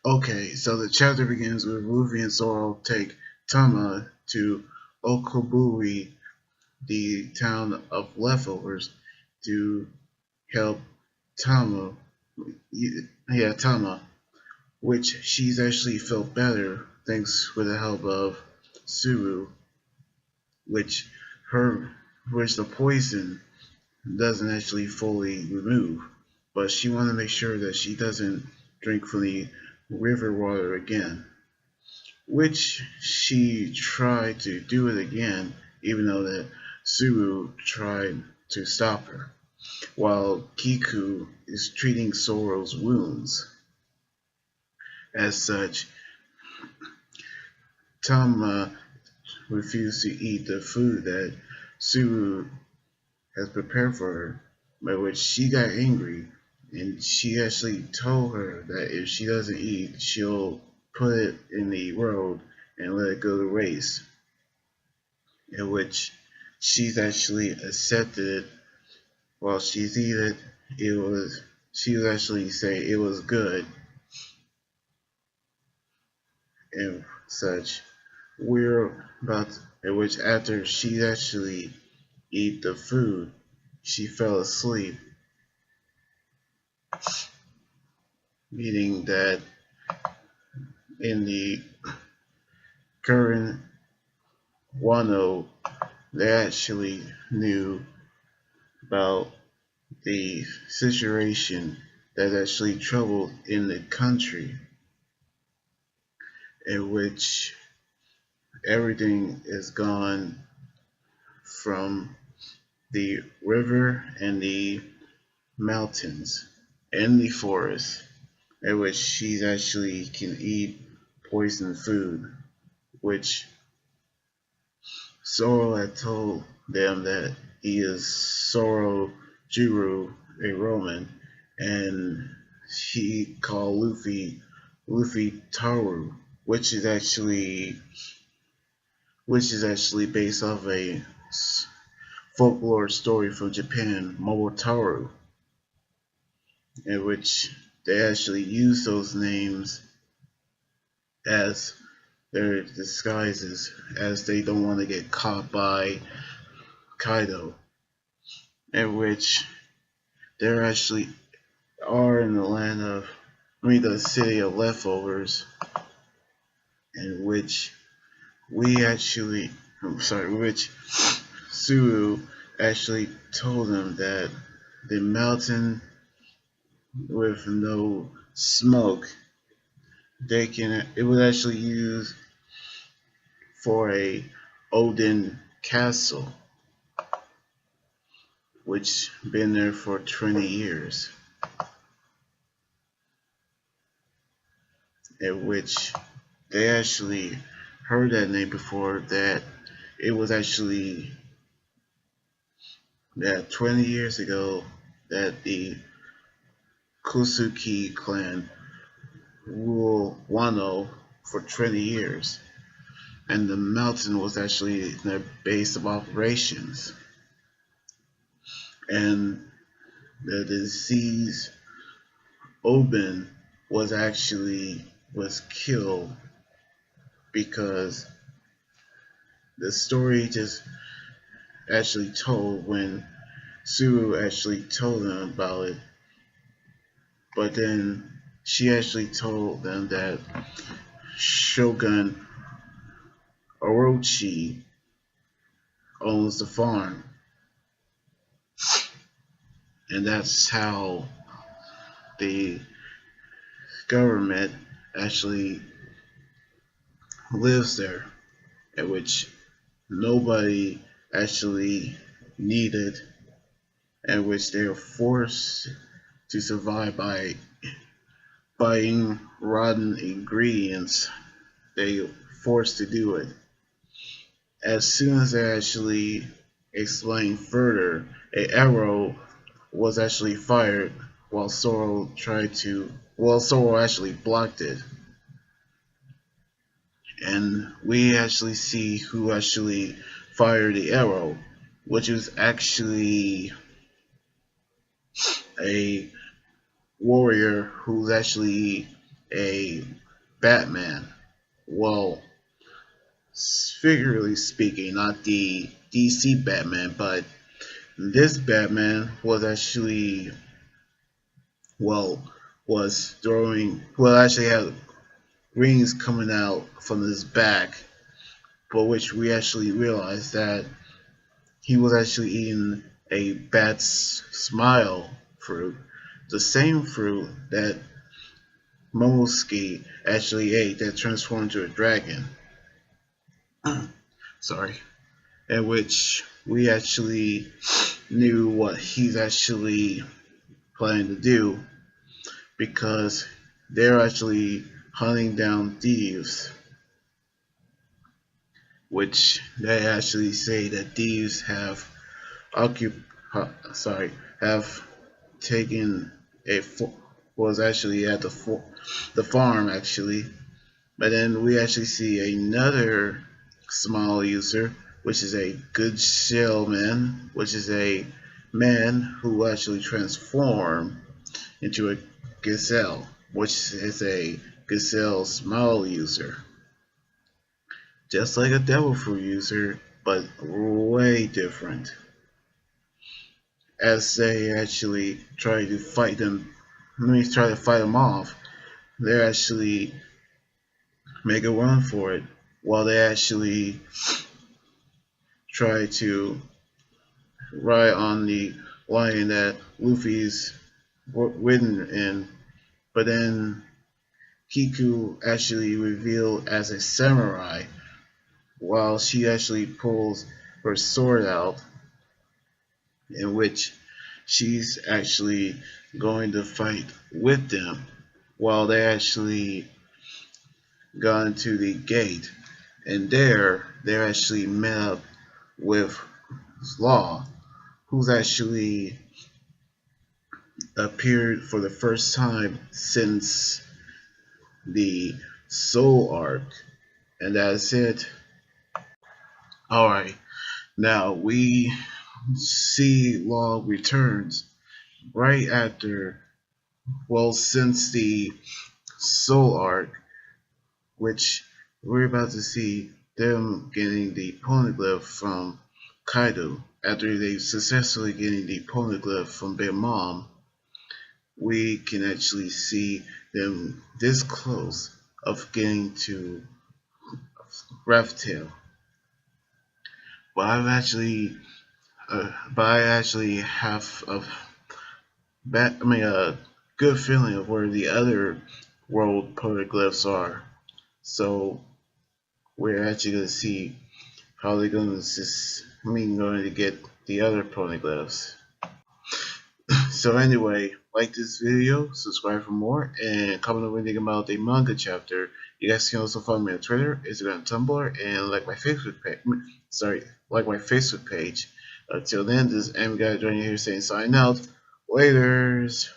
Okay, so the chapter begins with Luffy and Zoro take Tama to Okoburi, the town of leftovers, to help Tama. Yeah, Tama, which she's actually felt better thanks with the help of Suru, which her which the poison doesn't actually fully remove, but she wanted to make sure that she doesn't drink from the river water again, which she tried to do it again, even though that Suru tried to stop her, while Kiku is treating Soro's wounds. As such, Tama refused to eat the food that Suru has prepared for her, by which she got angry and she actually told her that if she doesn't eat, she'll put it in the road and let it go to waste. In which she's actually accepted it. While she's eating it, she was actually say it was good and such. We're about in which after she actually eat the food, she fell asleep, meaning that in the current Wano, they actually knew about the situation that actually troubled in the country, in which everything is gone from the river and the mountains and the forest, in which she actually can eat poison food, which Zoro had told them that he is Zoro Juru, a Roman, and he called Luffy Taru, which is actually based off a folklore story from Japan, Momotaru, in which they actually use those names as their disguises, as they don't want to get caught by Kaido, in which they actually are in the the city of leftovers, in which which Suru actually told them that the mountain with no smoke, it was actually used for a Odin castle, which been there for 20 years, in which they actually heard that name before, that it was actually that 20 years ago that the Kusuki clan ruled Wano for 20 years, and the mountain was actually their base of operations. And the deceased Oben was killed because the story just actually told when Suru actually told them about it, but then she actually told them that Shogun Orochi owns the farm, and that's how the government actually lives there, at which nobody actually needed, and which they are forced to survive by buying rotten ingredients. They forced to do it. As soon as they actually explained further, a arrow was actually fired while Zoro actually blocked it. And we actually see who actually fired the arrow, which was actually a warrior who's actually a Batman. Well, figuratively speaking, not the DC Batman, but this Batman was actually, well, was throwing, well, actually had rings coming out from his back, but which we actually realized that he was actually eating a bat's smile fruit, the same fruit that Momosuke actually ate that transformed into a dragon. Sorry. In which we actually knew what he's actually planning to do because they're actually hunting down thieves, which they actually say that thieves have have taken was actually at the farm actually. But then we actually see another small user, which is a good shellman, which is a man who actually transformed into a gazelle, which is a gazelle small user. Just like a devil fruit user, but way different. As they actually try to fight them, try to fight them off, they actually make a run for it, while they actually try to ride on the lion that Luffy's ridden in. But then Kiku actually revealed as a samurai, while she actually pulls her sword out, in which she's actually going to fight with them, while they actually got into the gate. And there, they're actually met up with Law, who's actually appeared for the first time since the Soul arc. And that's it. Alright, now we see Law returns right after, well, since the Soul arc, which we're about to see them getting the poneglyph from Kaido. After they successfully getting the poneglyph from their mom, we can actually see them this close of getting to Tail. But I actually have a good feeling of where the other world poneglyphs are. So we're actually going to see how they're going to get the other poneglyphs. So anyway, like this video, subscribe for more, and comment on anything about the manga chapter. You guys can also follow me on Twitter, Instagram, Tumblr, and like my Facebook page. Like my Facebook page. Until then, this is Amy Guy joining you here saying sign out. Laters.